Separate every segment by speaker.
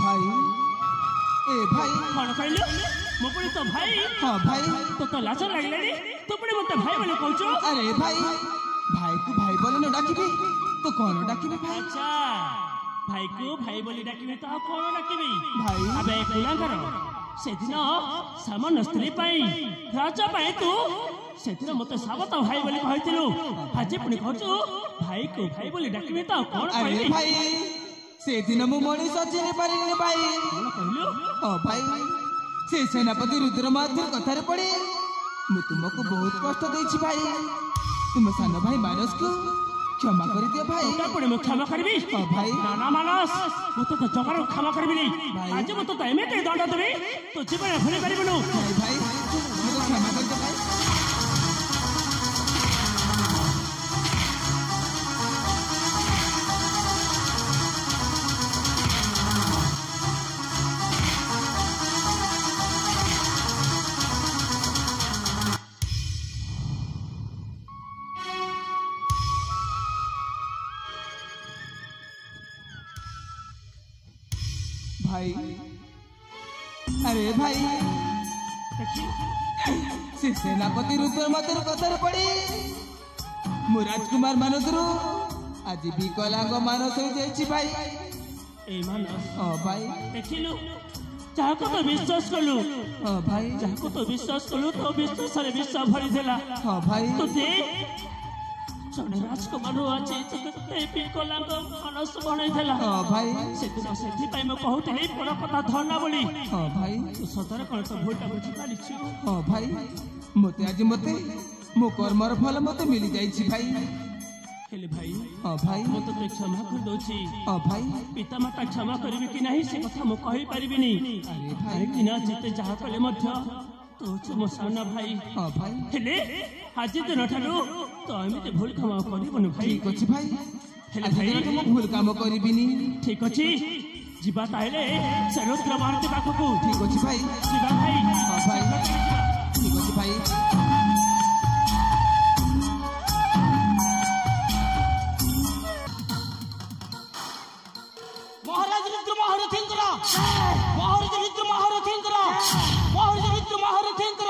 Speaker 1: भाई ए भाई
Speaker 2: कौन कहलु मो पुणी तो भाई
Speaker 1: हाँ भाई
Speaker 2: तो लाज लगलानी तू पुणी मत भाई बोले कहूछु।
Speaker 1: अरे भाई भाई को भाई बोले न डाकिबे तो कौन डाकिबे भाई?
Speaker 2: अच्छा भाई को भाई बोली डाकिबे तो कौन डाकिबे
Speaker 1: भाई?
Speaker 2: अबे कुलांगर सेदिन सामान्य स्त्री पाई राजा पाई तू सेदिन मते साबत भाई बोली कहतिलु आज पुणी कहछु भाई को भाई बोली डाकिबे तो कौन
Speaker 1: अरे
Speaker 2: कहबे?
Speaker 1: भाई से दिन मु मणि सचिनी पारिनी भाई
Speaker 2: कौन कहलु?
Speaker 1: ओ भाई से सेनापति रुद्रमाधुर कथारे पड़े मु तुमको बहुत कष्ट देछि भाई तुम सान भाई मानस को क्षमा कर दियो भाई।
Speaker 2: तो पुणी मु क्षमा करबी?
Speaker 1: ओ भाई
Speaker 2: नाना मानस मु तो जमारो क्षमा करबी नहीं
Speaker 1: भाई।
Speaker 2: आज मु तो एमेते दंड देबी तो जीवन भूली परिबनु।
Speaker 1: भाई भाई मुझे क्षमा कर दो भाई। भाई अरे भाई से सेनापति रुद्रमाधुर कथार पड़ी मु राजकुमार मानसरू आज विकलांग मानस हो जाइछि भाई।
Speaker 2: ए मानस
Speaker 1: ओ भाई
Speaker 2: देखिलु जाको तो विश्वास कलु
Speaker 1: ओ भाई
Speaker 2: जाको तो विश्वास कलु तो विश्वास रे विश्वास भरी देला
Speaker 1: हाँ भाई
Speaker 2: तो दे जने राजकुमार अछि ते विकलांग मानस बनै देला।
Speaker 1: हाँ भाई
Speaker 2: सेति पाई म कहउतली बड़ कथा धरना बोली
Speaker 1: हाँ भाई
Speaker 2: तू सदर कोन तो भोटा बुझी पालिछु।
Speaker 1: हाँ भाई मते आज मते मो कर्मर फल मते मिली जाइछि भाई।
Speaker 2: हेले भाई
Speaker 1: हाँ भाई
Speaker 2: मु तो क्षमा कर दोछि
Speaker 1: हाँ भाई
Speaker 2: पिता माता क्षमा करिवे कि नहीं से कथा मु कहि परिबिनी।
Speaker 1: अरे भाई
Speaker 2: कि ना जिते जहा कले मध्य तो तुम साना भाई
Speaker 1: हाँ भाई
Speaker 2: हेले आज दिन ठारू तो एमिते भूल काम करिबनु भाई।
Speaker 1: ठीक अछि भाई
Speaker 2: हेले
Speaker 1: आज
Speaker 2: भाई
Speaker 1: दिन मु भूल काम करिबिनी।
Speaker 2: ठीक अछि जीवा ताइले सरुद्र भारती पाखकु
Speaker 1: ठीक अछि भाई
Speaker 2: जीवा भाई
Speaker 1: हाँ भाई ठीक अछि भाई।
Speaker 2: महाराज रुद्र महारथींकर महाराज रुद्र महारथींकर महाराज रुद्र महारथींकर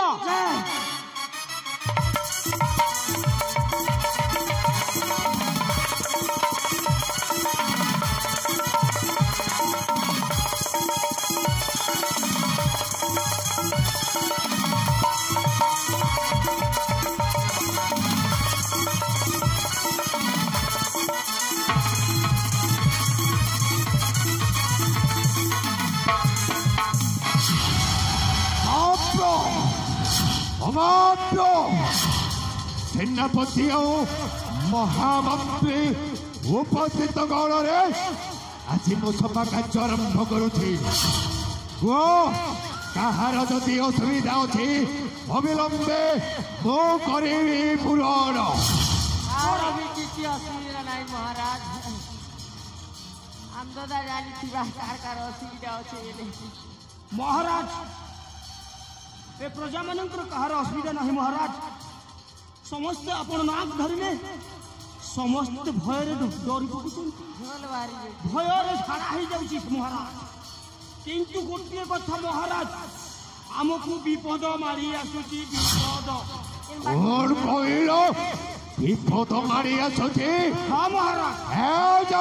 Speaker 3: सेनापति महामंत्री उपस्थित गण आज मो सभा कार्य आरंभ करुछि। कहार जदि असुविधा अच्छी अविलंबे मो करिबी पूरण।
Speaker 4: किसी असुविधा नहीं महाराज अंदर जानी असुविधा अच्छे
Speaker 2: महाराज ए प्रजा मानकर कहार असुविधा नहीं महाराज समस्त आपण नाक धरिले समस्त भय डरी पकुछन भय छाड़ा हो जाउछि महाराज। किंतु गोटे कथा महाराज आमको विपद मारी आसुची विपद
Speaker 3: कौन कहल विपद मारी आसुची?
Speaker 2: हाँ महाराज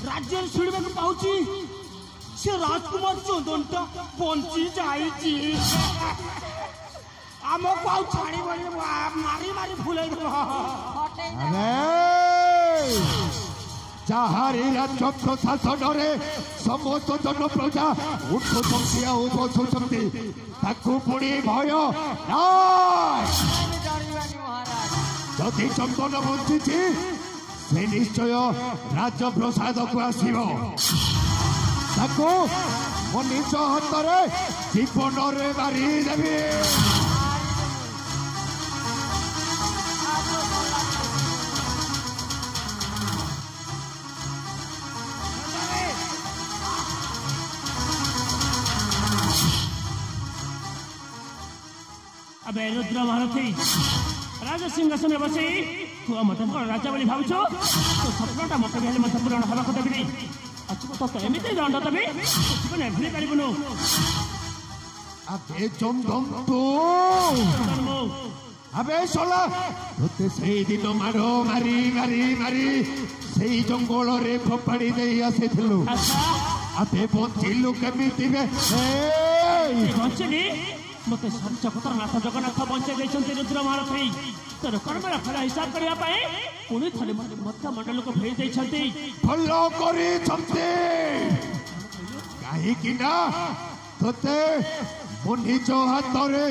Speaker 2: राज्य शुणा पाऊँ से राजकुमार चंदनटा बंची जाइए आमको आउ छाड़ी मारी मारी फुले
Speaker 3: जहारी राज्य प्रशासन समस्त जन प्रजा उठुंट बसुंट पुणी भय जदि चंदन बंची से निश्चय राज्य प्रसाद को आसव मो निज हाथ जीवन मारी देवी।
Speaker 2: अब रुद्र महारथी राजा सिंहासन में बसई तू मत राजा बोली भावुछ तो सपनाटा मत भी मत पूरण हवा देवी नहीं ଆଚ୍ଛା ତ ଏମିତି ଦଣ୍ଡ ତମେ କିଛି ନେଭି ପାରିବୁନୁ
Speaker 3: আবে জমদম তো আবে শলা তোতে সেই দিন মারো মারি মারি মারি সেই জঙ্গলরে ফোপাড়ি দেই আসিଥିଲୁ আবে বঞ্চিলু কেমিতি বে এই
Speaker 2: ବଞ୍ଚିଲି ମତେ ସଞ୍ଚକତର ନାଥ ଜଗନ୍ନାଥ ବଞ୍ଚାଇ ଦେଇଛନ୍ତି ରୁଦ୍ର ମହାରଥୀ ତୋର କର୍ମର ଫଳ ହିସାବ କରିବା ପାଇଁ ପୁଣି ଥରେ ମଧ୍ୟ ମଣ୍ଡଳକୁ ଭେଇ ଦେଇଛନ୍ତି
Speaker 3: ଭଲ କରିଛନ୍ତି କାହିଁକି ନା তোতে ମୁଁ ନିଜ ହାତରେ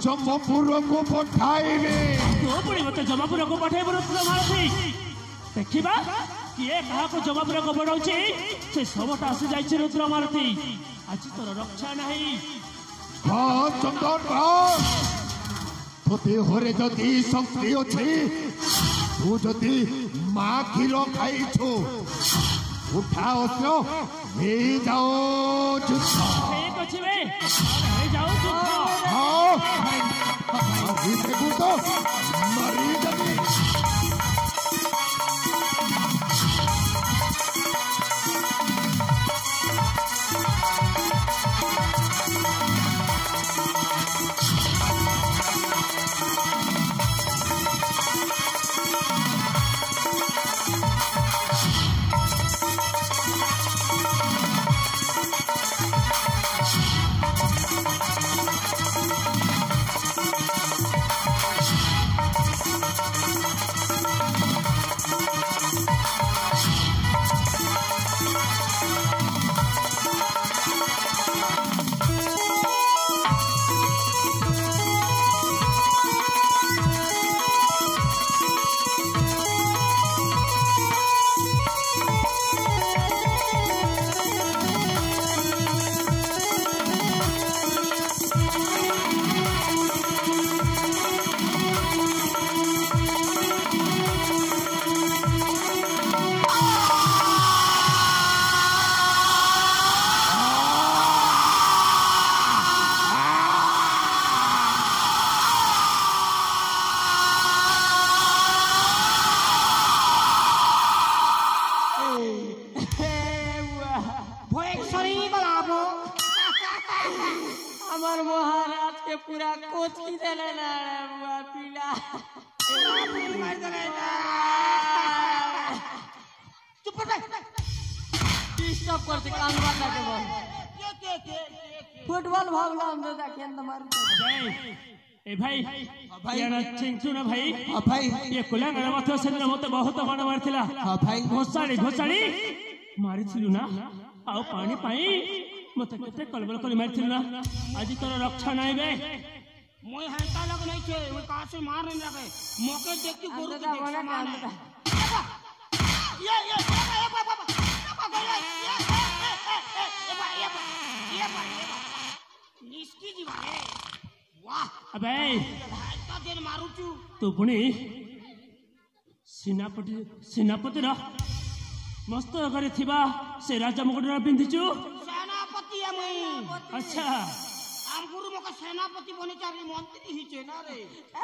Speaker 3: ଜମପୁରକୁ ପଠାଇବି
Speaker 2: ତୁ ପୁଣି ମତେ ଜମାପୁରକୁ ପଠାଇବୁ ରୁଦ୍ର ମହାରଥୀ ଦେଖିବା କିଏ କାହାକୁ ଜମାପୁରକୁ ବଢାଉଛି ସେ ସବୁଟା ଆସିଯାଇଛି ରୁଦ୍ର ମହାରଥୀ ଆଜି ତୋର ରକ୍ଷା ନାହିଁ
Speaker 3: চন্দন তোতে হরে যদি শক্তি ଅଛି তু যদি মা ক্ষীর খাইছো উঠা অস্ত্র এই যাও যুদ্ধ
Speaker 2: ঠিক ଅଛି ବେ এই যাও যুদ্ধ
Speaker 3: হ্যাঁ মারি দেবু তো মারি দেবি
Speaker 4: আমার মহারাজকে পুরা কোচকি দিলে না রে বুয়া পিলা চুপ ডিস্টার্ব করতে কান বাঁধাকে বল ফুটবল ভাবলাম তো দেখেন তোমার
Speaker 2: ए भाई
Speaker 1: भाई
Speaker 2: चिंचू ना भाई
Speaker 1: हाँ भाई
Speaker 2: ये कुला गड़ा मत से मते बहुत बड़ मारथिला
Speaker 1: हाँ भाई
Speaker 2: घोसाड़ी घोसाड़ी मारिथिलु ना आउ पानी पाई मते केते कलबल कर मारिथिलु ना आज तोर रक्षा नाही बे
Speaker 5: মই হাইতা লাগ নাই छे মই कहां से मार नहीं लगे मौके देख के गोरु के देख समान है ये बाबा निस्की जी भाई वाह
Speaker 2: अबे
Speaker 5: हाइता दिन मारू छु
Speaker 2: तू पुणी सेनापति रा मस्त करे थिबा से राजा मुकुट पिंधिचु
Speaker 5: सेनापति है मैं
Speaker 2: अच्छा
Speaker 5: आम गुरु मका सेनापति बने चारी मंत्री ही छे ना रे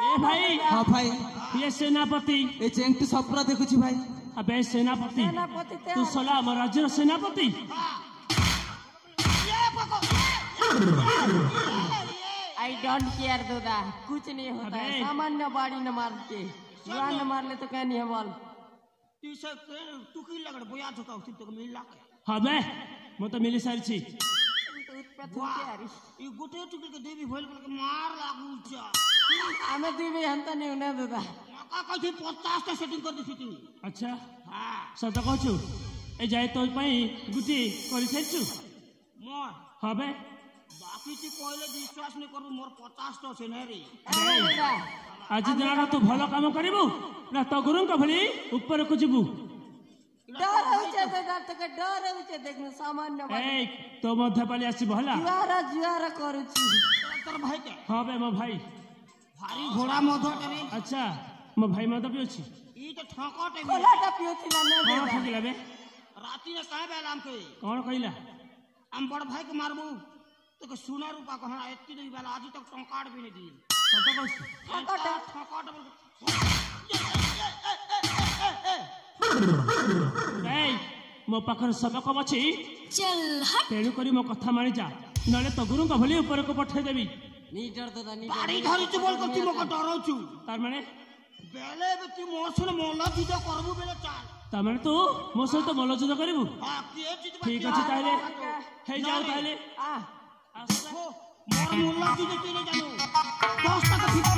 Speaker 2: ए भाई
Speaker 1: हाँ भाई
Speaker 2: ये सेनापति
Speaker 1: ए चेंग तू सपना देखुची भाई
Speaker 2: अबे सेनापति तू सला हमारा राज्य सेनापति
Speaker 5: ये पको
Speaker 4: आई डोंट केयर दादा कुछ नहीं होता है सामान्य बाड़ी न मार के जुआन न मार ले तो क्या नहीं है बोल
Speaker 5: तू से तू की लगड़ बोया झुका उसी तो मिल ला
Speaker 2: हाँ बे मैं तो मिली सारी छी
Speaker 5: ई गुटे टुकड़ी के देवी भइल के मार लागू छ
Speaker 4: हमें दीवी हम तो नहीं उन्हें दादा
Speaker 5: मका कथि 50 टा सेटिंग कर दिसी तू
Speaker 2: अच्छा
Speaker 5: हां
Speaker 2: सत कहछु ए जाय तो पई गुटी करि छछु
Speaker 5: मोर
Speaker 2: हाँ बे
Speaker 5: बाकी ती कहले विश्वास नहीं करू मोर 50 टा छे ने रे
Speaker 4: दादा
Speaker 2: आज दिन तू भल काम करू ना तो गुरु भली ऊपर को जीवु
Speaker 4: डर होचे दादा तो के डर होचे देखनु सामान्य बाड़ी
Speaker 2: ए तो मध्य पाली आसी भला
Speaker 4: जुआरा करूची
Speaker 5: तोर भाई के
Speaker 2: हाँ बे मो भाई
Speaker 5: भारी घोड़ा मधो रे
Speaker 2: अच्छा मो भाई मत भी अछि
Speaker 5: ई तो ठोकटे
Speaker 4: खोलाटा पियोची ना ने
Speaker 2: कौन
Speaker 4: दादा
Speaker 2: ठगिला बे
Speaker 5: राती ने काहे बेलाम के
Speaker 2: कौन कहिला
Speaker 5: हम बड़ भाई के मारबू तो के सोना रूपा कहना एत्ती नहीं बेला आज तक टंकाड़ भी नहीं दी
Speaker 2: सत कहछु
Speaker 5: ठोकट
Speaker 2: ए
Speaker 5: मो पाखर सब कम अच्छी तेणुक मो कथा मानि जा नले तो गुरु भली ऊपर को पठेदेवी
Speaker 4: नीटर दादा
Speaker 2: बाड़ी धरिछु बोल को तू मको डराउछु
Speaker 5: तार माने
Speaker 2: बेले बे तू मोर सुन मोला जुद करबु बेले चाल
Speaker 5: तार माने तू मो सहित मल्लयुद्ध करिबु
Speaker 2: हां के जित
Speaker 5: ठीक अछि ताले हे जाओ ताले
Speaker 4: आ
Speaker 2: मोर मोला जुद तेरे जानो 10 টাকা ফিক্স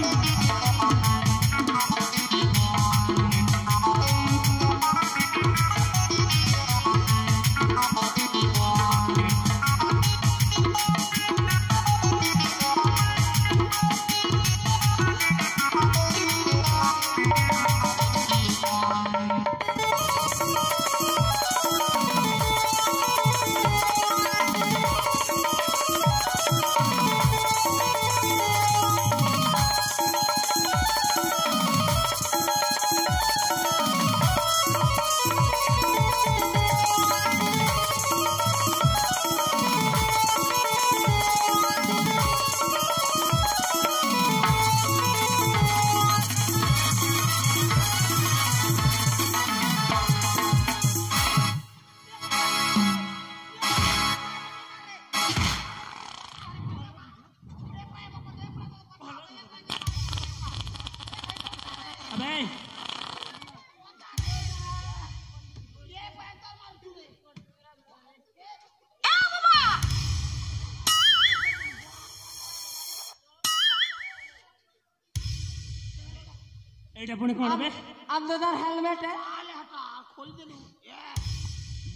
Speaker 5: एटा पुणी कोन बे
Speaker 4: अब दादा हेलमेट है
Speaker 2: आले हटा खोल देलु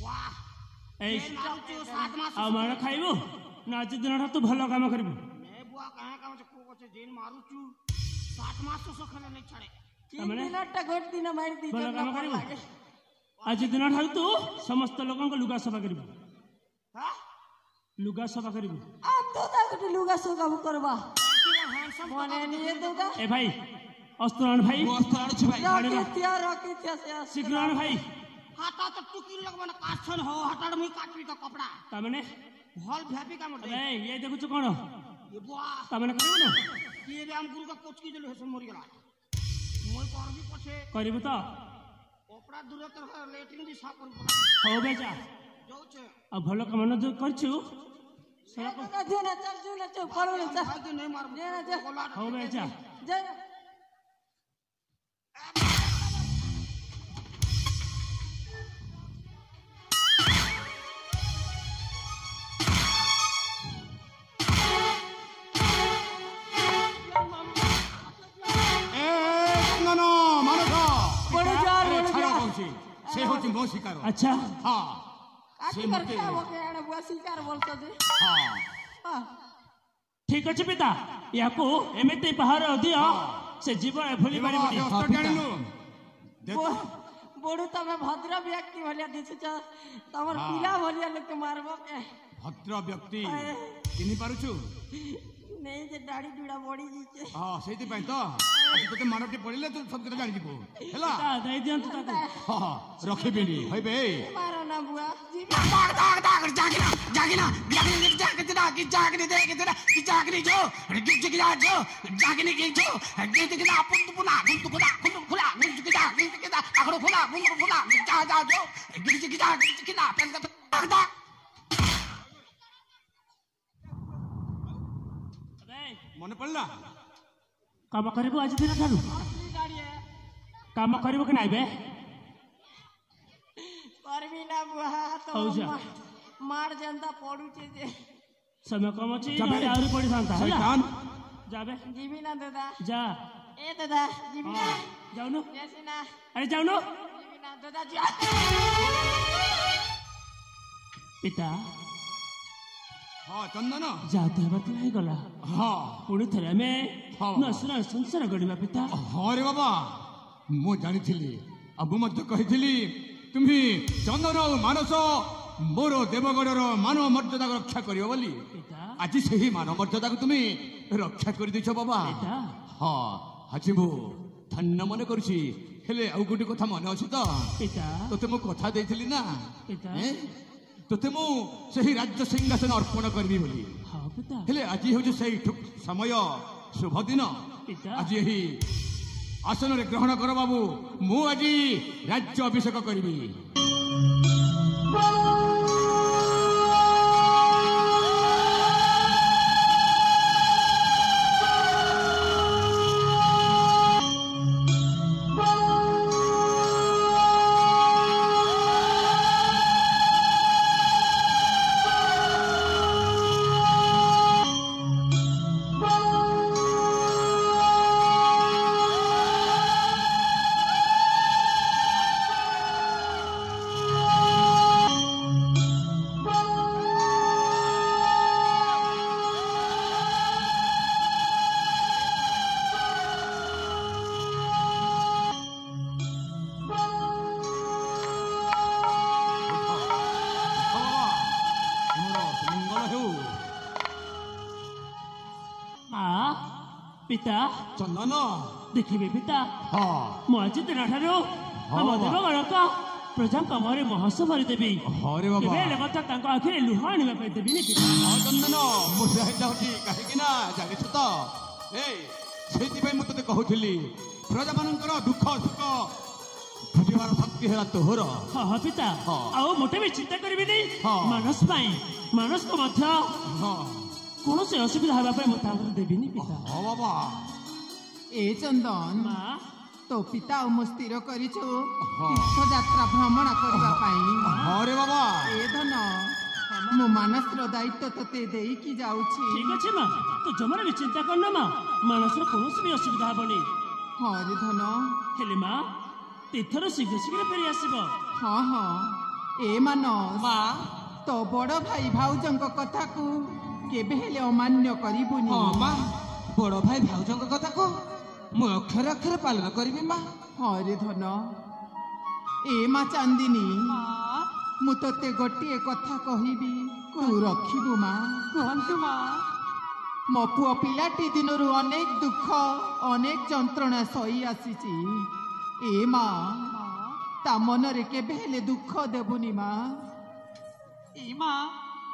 Speaker 2: वाह
Speaker 5: ए
Speaker 2: मारुछु 7 मास
Speaker 5: आ मार खाइबो ना आज दिन तू भलो काम करबो
Speaker 2: मैं बुआ कहां काम से को से जेन मारुछु 7 मास तो सखले नहीं छाड़े
Speaker 4: 3 मिनट गोट दिन मार दी
Speaker 5: भलो काम करबो आज दिन तू समस्त लोगन को लुगा सफा करबो
Speaker 2: हां
Speaker 5: लुगा सफा करबो
Speaker 4: अब दादा गोटे लुगा सोगा करबा मने नहीं दादा
Speaker 5: ए भाई अस्त्रान भाई
Speaker 1: ମୁଁ ଅସ୍ତ୍ର ଆଣୁଛି ଭାଇ
Speaker 4: रखी से
Speaker 5: शिग्रान भाई
Speaker 2: हाता तो टुकी लगबन काछन हो हटाड़ मुई काटबी का कपड़ा
Speaker 5: ता माने
Speaker 2: भल भ्यापी काम दे
Speaker 5: ए ये देखु कोन
Speaker 2: ये बुआ
Speaker 5: ता माने करबो ना
Speaker 2: ये राम गुरु का कोचकी देलु हेसन मरि गेला मोय करबी पछे
Speaker 5: करबो त
Speaker 2: कपड़ा दूर तर लेटरिन भी साफ करबो
Speaker 5: हो बे जा
Speaker 2: जाऊ छे
Speaker 5: अब भलो काम न जो करछु सड़क
Speaker 4: जो ना चल पड़ो ना
Speaker 2: भाई के नहीं मारबो
Speaker 4: जे ना जे
Speaker 2: गोला
Speaker 5: हो बे जा
Speaker 4: जे
Speaker 3: से होची मो शिकार
Speaker 5: अच्छा
Speaker 3: हां
Speaker 4: काटी कर क्या वो के आने बुआ शिकार बोलतो दे
Speaker 3: हां
Speaker 5: ठीक अछि पिता याको एमेते पहाड़ दियो से जीवन भूली पारि बडी
Speaker 3: अस्त्र टाणिलु
Speaker 4: बोडू तमे भद्र व्यक्ति भलिया दिछु छ तमर पिला भलिया लोग के मारबो के
Speaker 3: भद्र व्यक्ति चिनि पारुछु
Speaker 4: नहीं जे दाढ़ी जुड़ा बड़ी जीचे
Speaker 3: हां सेति पय तो आज तोते मारटे पड़िले तू सब कथा जानि जीबो हैला
Speaker 5: ता दई दियंतु ताको
Speaker 3: हां रखिबिनी हइबे
Speaker 4: मारो ना बुआ जी
Speaker 2: दाग दाग दाग जागिना जागिना जागिना की जागनी दे के तेरा की जागनी जो गिज की जो जागनी की जो गिज की अपन तो पुना गुंतु खुला गिज की आखड़ो खुला मुंड खुला जा जा जो गिज की दाग दाग
Speaker 3: मने पड़ला
Speaker 5: काम करबो आज दिन ठारू काम करबो कि नाइ बे
Speaker 4: परबी ना बुआ तो
Speaker 5: हौ जा
Speaker 4: मार जनता पड़ू छे जे
Speaker 5: समय कम अछि आउरी पड़ी थांता हैला
Speaker 3: शैतान
Speaker 5: जाबे
Speaker 4: जीवी ना दादा
Speaker 5: जा
Speaker 4: ए दादा जीवी ना
Speaker 5: जाऊ न
Speaker 4: जैसे ना
Speaker 5: अरे जाऊ न
Speaker 4: जीवी ना दादा जा
Speaker 5: पिता
Speaker 3: हां चंदन
Speaker 5: जाते बात नहीं गला
Speaker 3: हां
Speaker 5: पुणी थरे में
Speaker 3: हाँ।
Speaker 5: नसना संसार गड़िबा पिता
Speaker 3: हां रे बाबा मो जानिथिली अब मध्य कहिथिली तुम्ही चंदन मानस मोर देवगढ़र मान मर्यादा रक्षा करियो बोली
Speaker 5: पिता
Speaker 3: आज सही मान मर्यादा को तुम्ही रक्षा कर दिछो बाबा
Speaker 5: पिता
Speaker 3: हां आज मु धन्य मन करूची हेले आउ गुटी कथा मन अछि त
Speaker 5: पिता
Speaker 3: तोते मो कथा देथिली ना
Speaker 5: पिता
Speaker 3: हैं? तोते मु सही राज्य सिंहासन अर्पण करबी बोली
Speaker 5: हाँ पिता
Speaker 3: हेले आज हूँ से समय शुभ दिन
Speaker 5: पिता
Speaker 3: आज यही आसन रे ग्रहण कर बाबू मु आज राज्य अभिषेक करी
Speaker 5: ପିତା
Speaker 3: ଚନ୍ଦନ
Speaker 5: ଦେଖିବେ ପିତା
Speaker 3: ହଁ
Speaker 5: ମୁଁ ଆଜି ଦିନଠାରୁ ଆମ
Speaker 3: ବାବା।
Speaker 5: ଦେବଗଣକ ପ୍ରଜାଙ୍କ ଘରେ ମହସ ଭରିଦେବି।
Speaker 3: ହଁ ରେ ବାବା।
Speaker 5: କେବେ ହେଲେ କଥା ତାଙ୍କ ଆଖିରେ ଲୁହ ଆଣିବା ପାଇଁ ଦେବିନି ପିତା।
Speaker 3: ହଁ ଚନ୍ଦନ ମୁଁ ସେୟା ଚାହୁଁଛି କାହିଁକି ନା ଜାଣିଛୁ ତ ସେଇଥିପାଇଁ ମୁଁ ତତେ କହୁଥିଲି ପ୍ରଜାମାନଙ୍କର ଦୁଃଖ ସୁଖ ବୁଝିବାର ଶକ୍ତି ହେଲା ତୋହର।
Speaker 5: ହଁ ହଁ ପିତା
Speaker 3: ହଁ।
Speaker 5: ଆଉ ମୋଟେ ବି ଚିନ୍ତା କରିବିନି
Speaker 3: ହଁ।
Speaker 5: ମାନସ ପାଇଁ ମାନସକୁ ମଧ୍ୟ
Speaker 3: ହଁ
Speaker 5: କୌଣସି ଅସୁବିଧା ହେବା ପାଇଁ ମୁଁ ତାଙ୍କର ଦେବିନି ପିତା।
Speaker 3: ହଁ ବାବା
Speaker 1: ଏ ଚନ୍ଦନ
Speaker 5: ମା
Speaker 1: ତୋ ପିତା ଆଉ ମୁଁ ସ୍ଥିର କରିଛୁ
Speaker 3: ହଁ।
Speaker 1: ତୀର୍ଥଯାତ୍ରା ଭ୍ରମଣ କରିବା ପାଇଁ।
Speaker 3: ହଁ ରେ ବାବା
Speaker 1: ଏ ଧନ ମୁଁ ମାନସର ଦାୟିତ୍ୱ ତତେ ଦେଇକି ଯାଉଛି।
Speaker 5: ଠିକ ଅଛି ମା ତୁ ଜମାରେ ବି ଚିନ୍ତା କରନା ମା ମାନସର କୌଣସି ବି ଅସୁବିଧା ହବନି।
Speaker 1: ହଁ ରେ ଧନ
Speaker 5: ହେଲେ ମା ତୀର୍ଥରୁ ଶୀଘ୍ର ଶୀଘ୍ର ଫେରି ଆସିବ।
Speaker 1: ହଁ ହଁ ଏ ମାନସ
Speaker 2: ମା
Speaker 1: ତୋ ବଡ଼ ଭାଇ ଭାଉଜଙ୍କ କଥାକୁ କେବେ ହେଲେ ଅମାନ୍ୟ କରିବୁନି।
Speaker 2: ହଁ ମା ବଡ ଭାଇ ଭାଉଜଙ୍କ କଥାକୁ ମୁଁ ଅକ୍ଷରେ ଅକ୍ଷରେ ପାଳନ କରିବି ମା।
Speaker 1: ହଁ ରେ ଧନ ଏ ମା ଚାନ୍ଦିନୀ ମୁଁ ତତେ ଗୋଟିଏ କଥା କହିବି ତୁ ରଖିବୁ ମା।
Speaker 2: କୁହନ୍ତୁ ମା।
Speaker 1: ମୋ ପୁଅ ପିଲାଟି ଦିନରୁ ଅନେକ ଦୁଃଖ ଅନେକ ଯନ୍ତ୍ରଣା ସହି ଆସିଛି। ଏ ମା ତା ମନରେ କେବେ ହେଲେ ଦୁଃଖ ଦେବୁନି ମା।
Speaker 2: ଏ ମା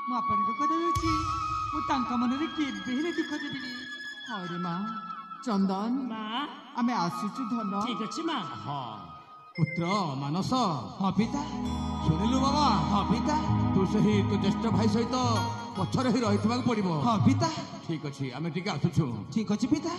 Speaker 2: ମୁଁ ଆପଣଙ୍କ କଥା ଦେଉଛି ମୁଁ ତାଙ୍କ ମନରେ କେବେ ହେଲେ ଦୁଃଖ ଦେବିନି।
Speaker 1: ହଁ ରେ ମା। ଚନ୍ଦନ
Speaker 5: ମା
Speaker 1: ଆମେ ଆସୁଛୁ ଧନ।
Speaker 5: ଠିକ ଅଛି ମା
Speaker 3: ହଁ ପୁତ୍ର ମାନସ
Speaker 2: ହଁ ପିତା
Speaker 3: ଶୁଣିଲୁ ବାବା
Speaker 2: ହଁ ପିତା
Speaker 3: ତୁ ସେହି ତୋ ଜ୍ୟେଷ୍ଠ ଭାଇ ସହିତ ପଛରେ ହିଁ ରହିଥିବାକୁ ପଡିବ।
Speaker 2: ହଁ ପିତା
Speaker 3: ଠିକ ଅଛି ଆମେ ଟିକେ ଆସୁଛୁ।
Speaker 2: ଠିକ ଅଛି ପିତା।